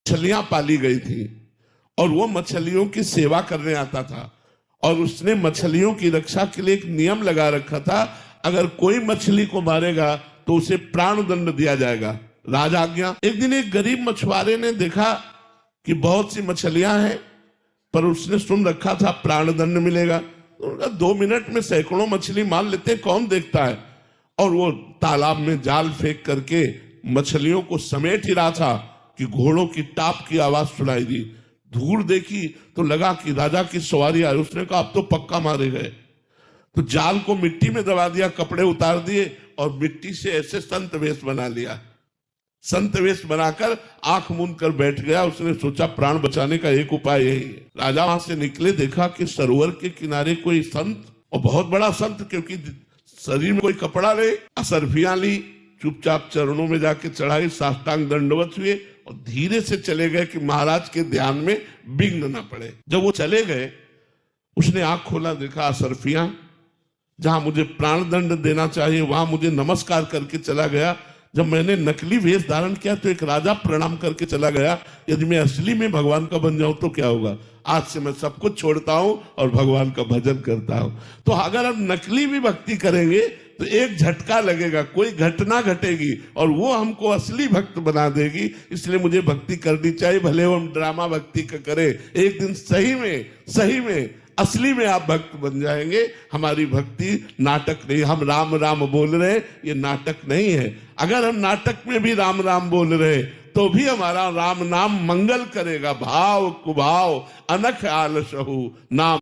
मछलियां पाली गई थी और वो मछलियों की सेवा करने आता था और उसने मछलियों की रक्षा के लिए एक नियम लगा रखा था, अगर कोई मछली को मारेगा तो उसे प्राण दंड दिया जाएगा, राजाज्ञा। एक दिन एक गरीब मछुआरे ने देखा कि बहुत सी मछलियां हैं, पर उसने सुन रखा था प्राण दंड मिलेगा, तो 2 मिनट में सैकड़ों मछली मार लेते, कौन देखता है। और वो तालाब में जाल फेंक करके मछलियों को समेट ही रहा था कि घोड़ों की टाप की आवाज सुनाई दी। धूल देखी तो लगा कि राजा की सवारी आई। उसने कहा अब तो पक्का मारे गए, तो जाल को मिट्टी में दबा दिया, कपड़े उतार दिए और मिट्टी से ऐसे संत वेश बना लिया। संत वेश बनाकर आंख मूंद कर बैठ गया। उसने सोचा प्राण बचाने का एक उपाय यही है। राजा वहां से निकले, देखा कि सरोवर के किनारे कोई संत, और बहुत बड़ा संत, क्योंकि शरीर में कोई कपड़ा नहीं, असरफियां ली, चुपचाप चरणों में जाके चढ़ाई, साष्टांग दंडवत हुए और धीरे से चले गए कि महाराज के ध्यान में विघ्न न पड़े। जब वो चले गए, उसने आंख खोला, देखा असरफियां, जहां मुझे प्राण दंड देना चाहिए वहां मुझे नमस्कार करके चला गया। जब मैंने नकली वेश धारण किया तो एक राजा प्रणाम करके चला गया। यदि मैं असली में भगवान का बन जाऊं तो क्या होगा। आज से मैं सब कुछ छोड़ता हूं और भगवान का भजन करता हूं। तो अगर हम नकली भी भक्ति करेंगे तो एक झटका लगेगा, कोई घटना घटेगी और वो हमको असली भक्त बना देगी। इसलिए मुझे भक्ति करनी चाहिए, भले वो हम ड्रामा भक्ति का करें, एक दिन सही में असली में आप भक्त बन जाएंगे। हमारी भक्ति नाटक नहीं, हम राम राम बोल रहे हैं, ये नाटक नहीं है। अगर हम नाटक में भी राम राम बोल रहे तो भी हमारा राम नाम मंगल करेगा। भाव कुभाव अनख आलसहु नाम